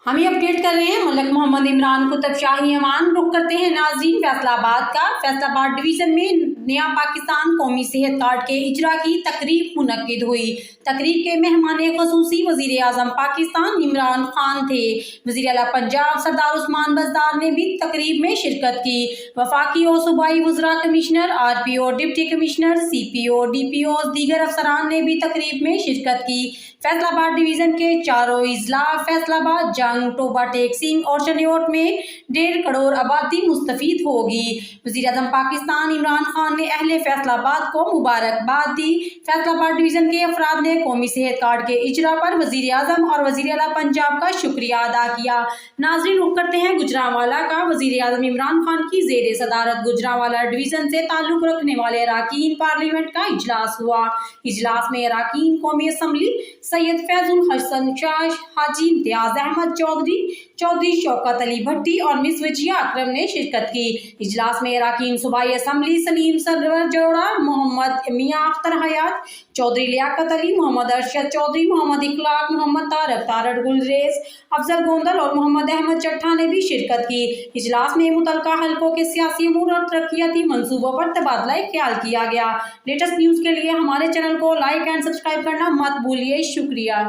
हम ये अपडेट कर रहे हैं मलक मोहम्मद इमरान कुतुब शाही ऐवान। रुख करते हैं नाज़रीन फैसलाबाद का। फैसलाबाद डिवीज़न में नया पाकिस्तान कौमी सेहत कार्ड के इजरा की तकरीब मुनक्किद हुई। तकरीब के मेहमान ख़ुसूसी वज़ीर आज़म पाकिस्तान इमरान खान थे। वज़ीर आला पंजाब सरदार उस्मान बज़दार ने भी तकरीब में शिरकत की। वफाकी और सूबाई वज़रा commissioner, RPO, deputy commissioner, CPO, DPO दीगर अफसरान ने भी तकरीब में शिरकत की। फैसलाबाद डिवीज़न के चारों अजला फैसलाबाद, जंग, टोबा टेक सिंह और चनियोट में 1.5 करोड़ आबादी मुस्तफीद होगी। वज़ीर आज़म पाकिस्तान इमरान खान ने अहले फैसलाबाद को मुबारकबाद दी। फैसलाबाद डिवीज़न के अफराद ने कौमी सेहत कार्ड के इजरा पर वज़ीर आज़म और वज़ीर आला पंजाब का शुक्रिया अदा किया। नाज़रीन रुख करते हैं गुजरांवाला का। वज़ीर आज़म इमरान खान की ज़ेर सदारत गुजरांवाला डिवीज़न से ताल्लुक़ रखने वाले अराकीन पार्लियामेंट का इजलास हुआ। इजलास में अराकीन कौमी असम्बली सैयद फैजुल हसन शाह, हाजी इम्तियाज अहमद चौधरी, चौधरी शौकत अली भट्टी और मिस वजिया अकरम ने शिरकत की। इजलास में अराकीन सूबाई असम्बली सलीम सरवर जोड़ा, मोहम्मद मियां अख्तर हयात, चौधरी लियाकत अली, मोहम्मद अरशद चौधरी, मोहम्मद इखलाक, मोहम्मद तारक गुलरेज, अफजल गोंदल और मोहम्मद अहमद चट्ठा ने भी शिरकत की। इजलास में मुतल्लिका हल्कों के सियासी अमूर और तरक्याती मंसूबों पर तबादला ख्याल किया गया। लेटेस्ट न्यूज़ के लिए हमारे चैनल को लाइक एंड सब्सक्राइब करना मत भूलिए। शुक्रिया।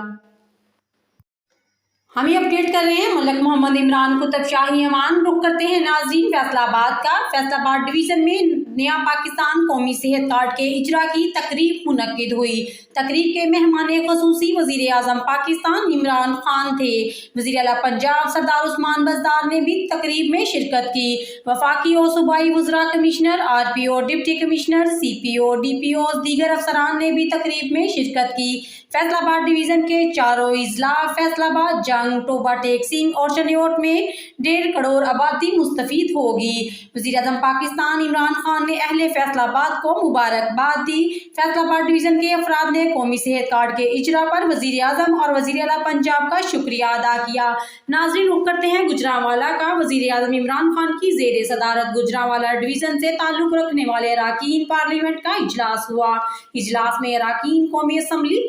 हम ये अपडेट कर रहे हैं मलक मोहम्मद इमरान कुतुब शाही ऐवान। रुख करते हैं नाज़रीन फैसलाबाद का। फैसलाबाद डिवीज़न में नया पाकिस्तान कौमी सेहत कार्ड के इजरा की तकरीब मुनक्किद हुई। तकरीब के मेहमान ख़ुसूसी वज़ीर आज़म पाकिस्तान इमरान खान थे। वज़ीर आला पंजाब सरदार उस्मान बज़दार ने भी तकरीब में शिरकत की। वफाकी और सूबाई वज़रा commissioner, RPO, deputy commissioner, CPO, DPO दीगर अफसरान ने भी तकरीब में शिरकत की। फैसलाबाद डिवीज़न के चारों अजला फैसलाबाद, जंग, टोबा टेक सिंह और चनियोट में 1.5 करोड़ आबादी मुस्तफीद होगी। वज़ीर आज़म पाकिस्तान इमरान खान ने अहले फैसलाबाद को मुबारकबाद दी। फैसलाबाद डिवीज़न के अफराद ने कौमी सेहत कार्ड के इजरा पर वज़ीर आज़म और वज़ीर आला पंजाब का शुक्रिया अदा किया। नाज़रीन रुख करते हैं गुजरांवाला का। वज़ीर आज़म इमरान खान की ज़ेर सदारत गुजरांवाला डिवीज़न से ताल्लुक़ रखने वाले अराकीन पार्लियामेंट का इजलास हुआ। इजलास में अराकीन कौमी असम्बली